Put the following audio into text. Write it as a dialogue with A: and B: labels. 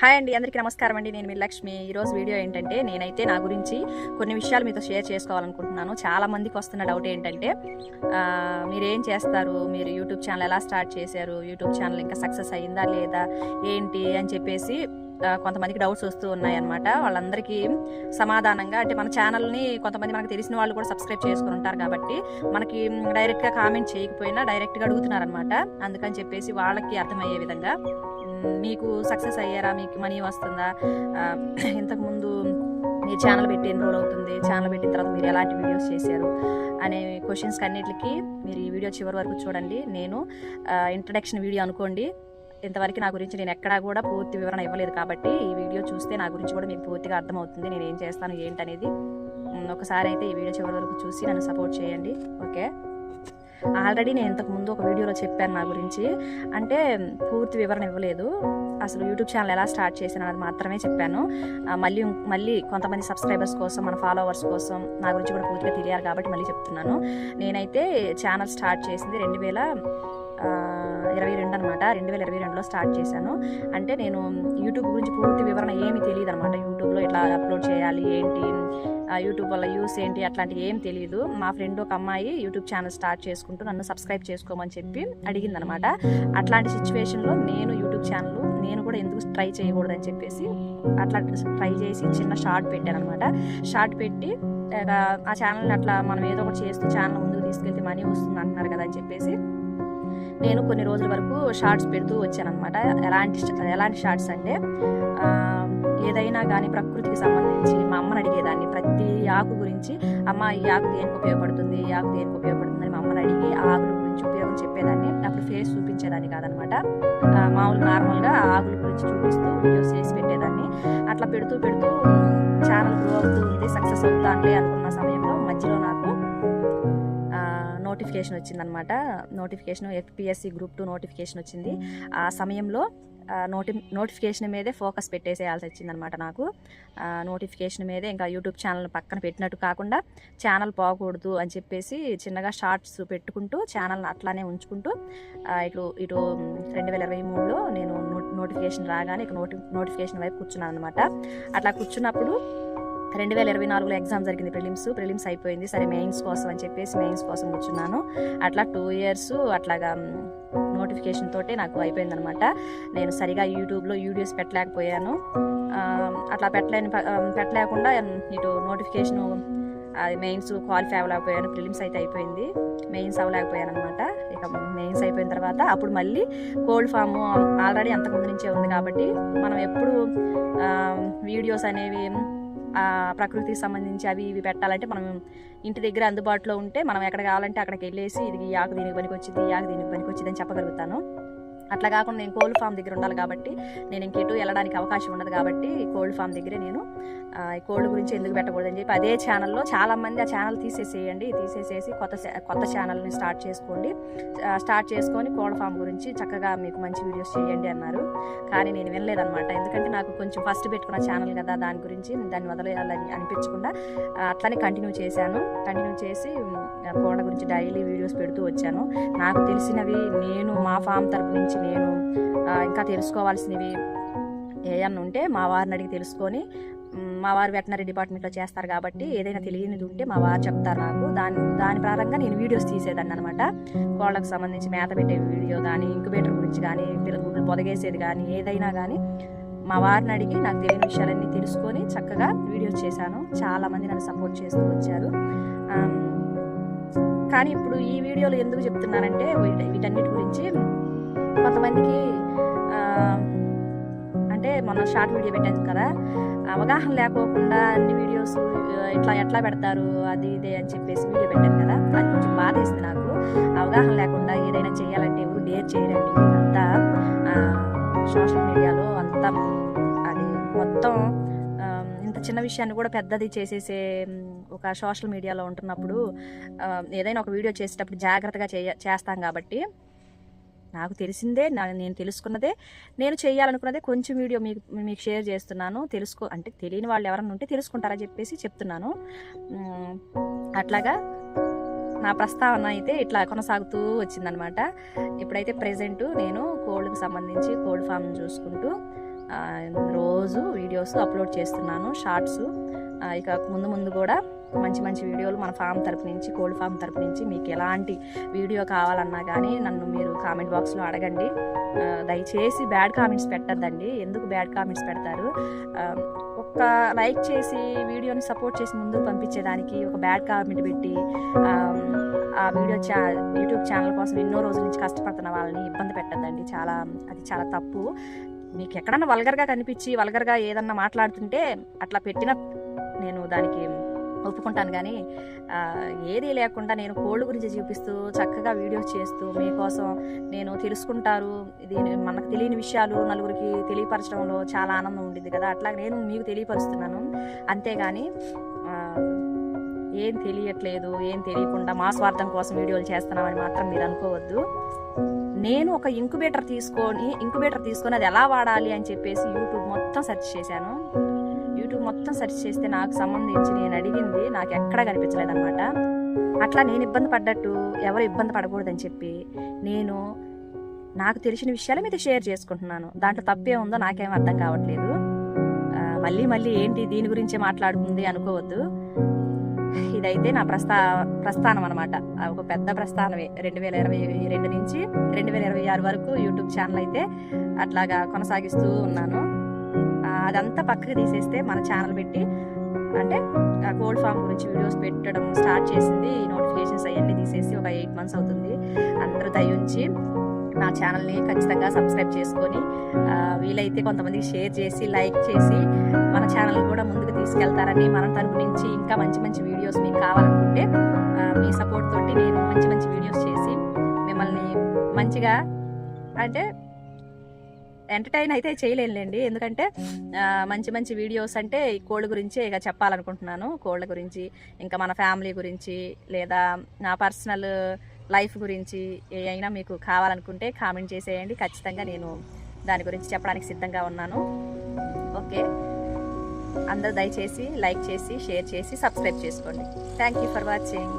A: Hi అండి, అందరికీ నమస్కారం అండి. నేను మీ లక్ష్మి. ఈరోజు వీడియో ఏంటంటే, నేనైతే నా గురించి కొన్ని విషయాలు మీతో షేర్ చేసుకోవాలనుకుంటున్నాను. చాలా మందికి వస్తున్న డౌట్ ఏంటంటే, మీరేం చేస్తారు, మీరు యూట్యూబ్ ఛానల్ ఎలా స్టార్ట్ చేశారు, యూట్యూబ్ ఛానల్ ఇంకా సక్సెస్ అయ్యిందా లేదా ఏంటి అని చెప్పేసి కొంతమందికి డౌట్స్ వస్తూ ఉన్నాయన్నమాట. వాళ్ళందరికీ సమాధానంగా అంటే మన ఛానల్ని కొంతమంది మనకు తెలిసిన వాళ్ళు కూడా సబ్స్క్రైబ్ చేసుకుని ఉంటారు కాబట్టి మనకి డైరెక్ట్గా కామెంట్ చేయకపోయినా డైరెక్ట్గా అడుగుతున్నారనమాట. అందుకని చెప్పేసి వాళ్ళకి అర్థమయ్యే విధంగా మీకు సక్సెస్ అయ్యారా, మీకు మనీ వస్తుందా, ఇంతకుముందు మీరు ఛానల్ పెట్టి ఎన్ని రోజులు అవుతుంది, ఛానల్ పెట్టిన తర్వాత మీరు ఎలాంటి వీడియోస్ చేశారు అనే క్వశ్చన్స్కి అన్నిటికీ మీరు ఈ వీడియో చివరి వరకు చూడండి. నేను ఇంట్రడక్షన్ వీడియో అనుకోండి. ఇంతవరకు నా గురించి నేను ఎక్కడా కూడా పూర్తి వివరణ ఇవ్వలేదు కాబట్టి ఈ వీడియో చూస్తే నా గురించి కూడా మీకు పూర్తిగా అర్థమవుతుంది, నేను ఏం చేస్తాను ఏంటనేది. ఒకసారి అయితే ఈ వీడియో చివరి వరకు చూసి నన్ను సపోర్ట్ చేయండి. ఓకే, ఆల్రెడీ నేను ఇంతకుముందు ఒక వీడియోలో చెప్పాను నా గురించి, అంటే పూర్తి వివరణ ఇవ్వలేదు. అసలు యూట్యూబ్ ఛానల్ ఎలా స్టార్ట్ చేశాను అది మాత్రమే చెప్పాను. మళ్ళీ కొంతమంది సబ్స్క్రైబర్స్ కోసం, మన ఫాలోవర్స్ కోసం నా గురించి కూడా పూర్తిగా తెలియాలి కాబట్టి మళ్ళీ చెప్తున్నాను. నేనైతే ఛానల్ స్టార్ట్ చేసింది 2022 అనమాట. 2022లో స్టార్ట్ చేశాను. అంటే నేను యూట్యూబ్ గురించి పూర్తి వివరణ ఏమీ తెలియదు అనమాట. యూట్యూబ్లో ఎట్లా అప్లోడ్ చేయాలి, ఏంటి, యూట్యూబ్ వల్ల యూస్ ఏంటి, అట్లాంటివి ఏం తెలియదు. మా ఫ్రెండ్ ఒక అమ్మాయి యూట్యూబ్ ఛానల్ స్టార్ట్ చేసుకుంటూ నన్ను సబ్స్క్రైబ్ చేసుకోమని చెప్పి అడిగిందనమాట. అట్లాంటి సిచ్యువేషన్లో నేను యూట్యూబ్ ఛానల్ నేను కూడా ఎందుకు ట్రై చేయకూడదని చెప్పేసి అట్లా ట్రై చేసి చిన్న షార్ట్ పెట్టాను అనమాట. షార్ట్ పెట్టి ఆ ఛానల్ని అట్లా మనం ఏదో ఒకటి చేస్తూ ఛానల్ ముందుకు తీసుకెళ్తే మనీ వస్తుంది అంటున్నారు కదా అని చెప్పేసి నేను కొన్ని రోజుల వరకు షార్ట్స్ పెడుతూ వచ్చానమాట. ఎలాంటి షార్ట్స్ అంటే, ఏదైనా కానీ ప్రకృతికి సంబంధించి మా అమ్మని అడిగేదాన్ని. ప్రతి ఆకు గురించి, అమ్మ ఈ ఆకు దేనికి ఉపయోగపడుతుంది, ఈ ఆకు దేనికి ఉపయోగపడుతుంది అని మా అమ్మని అడిగి ఆ ఆకుల గురించి ఉపయోగం చెప్పేదాన్ని. అప్పుడు ఫేస్ చూపించేదాన్ని కాదనమాట, నార్మల్గా ఆకుల గురించి చూపిస్తూ వీడియోస్ చేసి పెట్టేదాన్ని. అట్లా పెడుతూ ఛానల్ గ్రో అవుతూ ఉంది, సక్సెస్ అవుతానులే అనుకున్న సమయంలో మధ్యలో నాకు నోటిఫికేషన్ వచ్చిందనమాట. FPSC Group 2 నోటిఫికేషన్ వచ్చింది. ఆ సమయంలో నోటిఫికేషన్ మీదే ఫోకస్ పెట్టేసేయాల్సి వచ్చిందనమాట నాకు. నోటిఫికేషన్ మీదే ఇంకా యూట్యూబ్ ఛానల్ పక్కన పెట్టినట్టు కాకుండా ఛానల్ పోకూడదు అని చెప్పేసి చిన్నగా షార్ట్స్ పెట్టుకుంటూ ఛానల్ని అట్లానే ఉంచుకుంటూ ఇటు 2023లో నేను నోటిఫికేషన్ రాగానే ఇక నోటిఫికేషన్ వైపు కూర్చున్నాను అనమాట. అట్లా కూర్చున్నప్పుడు 2024లో ఎగ్జామ్ జరిగింది. ప్రిలిమ్స్ అయిపోయింది. సరే మెయిన్స్ కోసం అని చెప్పేసి మెయిన్స్ కోసం కూర్చున్నాను. అట్లా 2 years అట్లాగా నోటిఫికేషన్ తోటే నాకు అయిపోయిందనమాట. నేను సరిగా యూట్యూబ్లో వీడియోస్ పెట్టలేకపోయాను. అట్లా పెట్టలేకుండా ఇటు నోటిఫికేషను అది మెయిన్స్ క్వాలిఫై అవ్వలేకపోయాను. ప్రిలిమ్స్ అయితే అయిపోయింది, మెయిన్స్ అవ్వలేకపోయాను అనమాట. ఇక మెయిన్స్ అయిపోయిన తర్వాత అప్పుడు మళ్ళీ కోల్డ్ ఫామ్ ఆల్రెడీ అంతకుముందు నుంచే ఉంది కాబట్టి మనం ఎప్పుడు వీడియోస్ అనేవి ప్రకృతికి సంబంధించి అవి ఇవి పెట్టాలంటే మనం ఇంటి దగ్గర అందుబాటులో ఉంటే మనం ఎక్కడ కావాలంటే అక్కడికి వెళ్ళేసి ఇది ఈ ఆకు దీనికి పనికి వచ్చింది, ఈ ఆకు దీనికి పనికి వచ్చింది అని చెప్పగలుగుతాను. అట్లా కాకుండా నేను కోల్డ్ ఫామ్ దగ్గర ఉండాలి కాబట్టి నేను ఇంకెటు వెళ్ళడానికి అవకాశం ఉండదు కాబట్టి కోల్డ్ ఫామ్ దగ్గరే నేను ఈ కోల్డ్ గురించి ఎందుకు పెట్టకూడదని చెప్పి అదే ఛానల్లో చాలామంది ఆ ఛానల్ తీసేసేసి కొత్త ఛానల్ని స్టార్ట్ చేసుకొని కోల్డ్ ఫామ్ గురించి చక్కగా మీకు మంచి వీడియోస్ చేయండి అన్నారు. కానీ నేను వినలేదనమాట. ఎందుకంటే నాకు కొంచెం ఫస్ట్ పెట్టుకున్న ఛానల్ కదా, దాన్ని వదిలేయాలని అనిపించకుండా అట్లానే కంటిన్యూ చేసి కోళ్ళ గురించి డైలీ వీడియోస్ పెడుతూ వచ్చాను. నాకు తెలిసినవి నేను మా ఫామ్ తరపు నుంచి నేను ఇంకా తెలుసుకోవాల్సినవి ఏమన్నా ఉంటే మా వారిని అడిగి తెలుసుకొని, మా వారు వెటనరీ డిపార్ట్మెంట్లో చేస్తారు కాబట్టి ఏదైనా తెలియనిది ఉంటే మా వారు చెప్తారు నాకు. దాని ప్రారంభంగా నేను వీడియోస్ తీసేదాన్ని అనమాట. కోళ్ళకు సంబంధించి మేత పెట్టే వీడియో కానీ, ఇంక్యుబేటర్ గురించి కానీ, గుడ్లు పొదగేసేది కానీ, ఏదైనా కానీ మా వారిని అడిగి నాకు తెలియని విషయాలన్నీ తెలుసుకొని చక్కగా వీడియోస్ చేశాను. చాలామంది నన్ను సపోర్ట్ చేస్తూ వచ్చారు. కానీ ఇప్పుడు ఈ వీడియోలో ఎందుకు చెప్తున్నానంటే, వీటన్నిటి గురించి కొంతమందికి అంటే మనం షార్ట్ వీడియో పెట్టాను కదా, అవగాహన లేకోకుండా అన్ని వీడియోస్ ఎట్లా పెడతారు అది ఇదే అని చెప్పేసి వీడియో పెట్టాను కదా, అది కొంచెం బాధ వేసింది నాకు. అవగాహన లేకుండా ఏదైనా చేయాలంటే ఎవరు డేర్ చేయరండి. అంతా సోషల్ మీడియాలో అంతా అది మొత్తం ఇంత చిన్న విషయాన్ని కూడా పెద్దది చేసేసే ఒక సోషల్ మీడియాలో ఉంటున్నప్పుడు ఏదైనా ఒక వీడియో చేసేటప్పుడు జాగ్రత్తగా చేస్తాం కాబట్టి నాకు తెలిసిందే, నేను తెలుసుకున్నదే, నేను చేయాలనుకున్నదే కొంచెం వీడియో మీకు షేర్ చేస్తున్నాను. అంటే తెలియని వాళ్ళు ఎవరన్నా ఉంటే తెలుసుకుంటారని చెప్పేసి చెప్తున్నాను. అట్లాగా నా ప్రస్తావన అయితే ఇట్లా కొనసాగుతూ వచ్చిందనమాట. ఇప్పుడైతే ప్రెజెంట్ నేను కోల్డ్కి సంబంధించి కోల్డ్ ఫామ్ చూసుకుంటూ రోజు వీడియోస్ అప్లోడ్ చేస్తున్నాను, షార్ట్స్. ఇక ముందు ముందు కూడా మంచి మంచి వీడియోలు మన ఫామ్ తరపు నుంచి, కోల్డ్ ఫామ్ తరపు నుంచి మీకు ఎలాంటి వీడియో కావాలన్నా కానీ నన్ను మీరు కామెంట్ బాక్స్లో అడగండి. దయచేసి బ్యాడ్ కామెంట్స్ పెట్టద్దండి. ఎందుకు బ్యాడ్ కామెంట్స్ పెడతారు? ఒక్క లైక్ చేసి వీడియోని సపోర్ట్ చేసి ముందుకు పంపించేదానికి ఒక బ్యాడ్ కామెంట్ పెట్టి ఆ వీడియో యూట్యూబ్ ఛానల్ కోసం ఎన్నో రోజుల నుంచి కష్టపడుతున్న వాళ్ళని ఇబ్బంది పెట్టద్దండి. అది చాలా తప్పు. మీకు ఎక్కడన్నా వల్గర్గా కనిపించి వల్గర్గా ఏదన్నా మాట్లాడుతుంటే అట్లా పెట్టిన నేను దానికి ఒప్పుకుంటాను. కానీ ఏదీ లేకుండా నేను కోల్డ్ గురించి చూపిస్తూ చక్కగా వీడియోస్ చేస్తూ మీకోసం నేను తెలుసుకుంటారు, ఇది మనకు తెలియని విషయాలు నలుగురికి తెలియపరచడంలో చాలా ఆనందం ఉండిద్ది కదా, అట్లా నేను మీకు తెలియపరుస్తున్నాను. అంతేగాని ఏం తెలియట్లేదు, ఏం తెలియకుండా మా స్వార్థం కోసం వీడియోలు చేస్తున్నామని మాత్రం మీరు అనుకోవద్దు. నేను ఒక ఇంక్యుబేటర్ తీసుకొని అది ఎలా వాడాలి అని చెప్పేసి యూట్యూబ్ మొత్తం సెర్చ్ చేశాను. యూట్యూబ్ మొత్తం సెర్చ్ చేస్తే నాకు సంబంధించి నేను అడిగింది నాకు ఎక్కడా కనిపించలేదన్నమాట. అట్లా నేను ఇబ్బంది పడ్డట్టు ఎవరు ఇబ్బంది పడకూడదని చెప్పి నేను నాకు తెలిసిన విషయాలు మీతో షేర్ చేసుకుంటున్నాను. దాంట్లో తప్పే ఉందో నాకేం అర్థం కావట్లేదు. మళ్ళీ ఏంటి దీని గురించే మాట్లాడుతుంది అనుకోవద్దు. ఇదైతే నా ప్రస్థానం అనమాట. ఒక పెద్ద ప్రస్థానమే. 2022 నుంచి 2026 వరకు యూట్యూబ్ ఛానల్ అయితే అట్లాగా కొనసాగిస్తూ ఉన్నాను. అదంతా పక్కకి తీసేస్తే మన ఛానల్ పెట్టి అంటే కోల్డ్ ఫామ్ గురించి వీడియోస్ పెట్టడం స్టార్ట్ చేసింది. నోటిఫికేషన్స్ అవన్నీ తీసేసి ఒక 8 months అవుతుంది. అందరూ దయించి నా ఛానల్ని ఖచ్చితంగా సబ్స్క్రైబ్ చేసుకొని వీలైతే కొంతమందికి షేర్ చేసి లైక్ చేసి మన ఛానల్ కూడా ముందుకు తీసుకెళ్తారని మన తరపు నుంచి ఇంకా మంచి మంచి వీడియోస్ మీకు కావాలనుకుంటే మీ సపోర్ట్ తోటి నేను మంచి మంచి వీడియోస్ చేసి మిమ్మల్ని మంచిగా అంటే ఎంటర్టైన్ అయితే చేయలేనులేండి. ఎందుకంటే మంచి మంచి వీడియోస్ అంటే ఈ కోల్డ్ గురించే ఇక చెప్పాలనుకుంటున్నాను. కోల్డ్ గురించి ఇంకా మన ఫ్యామిలీ గురించి లేదా నా పర్సనల్ లైఫ్ గురించి ఏ అయినా మీకు కావాలనుకుంటే కామెంట్ చేసేయండి. ఖచ్చితంగా నేను దాని గురించి చెప్పడానికి సిద్ధంగా ఉన్నాను. ఓకే, అందరూ దయచేసి లైక్ చేసి షేర్ చేసి సబ్స్క్రైబ్ చేసుకోండి. Thank you for watching.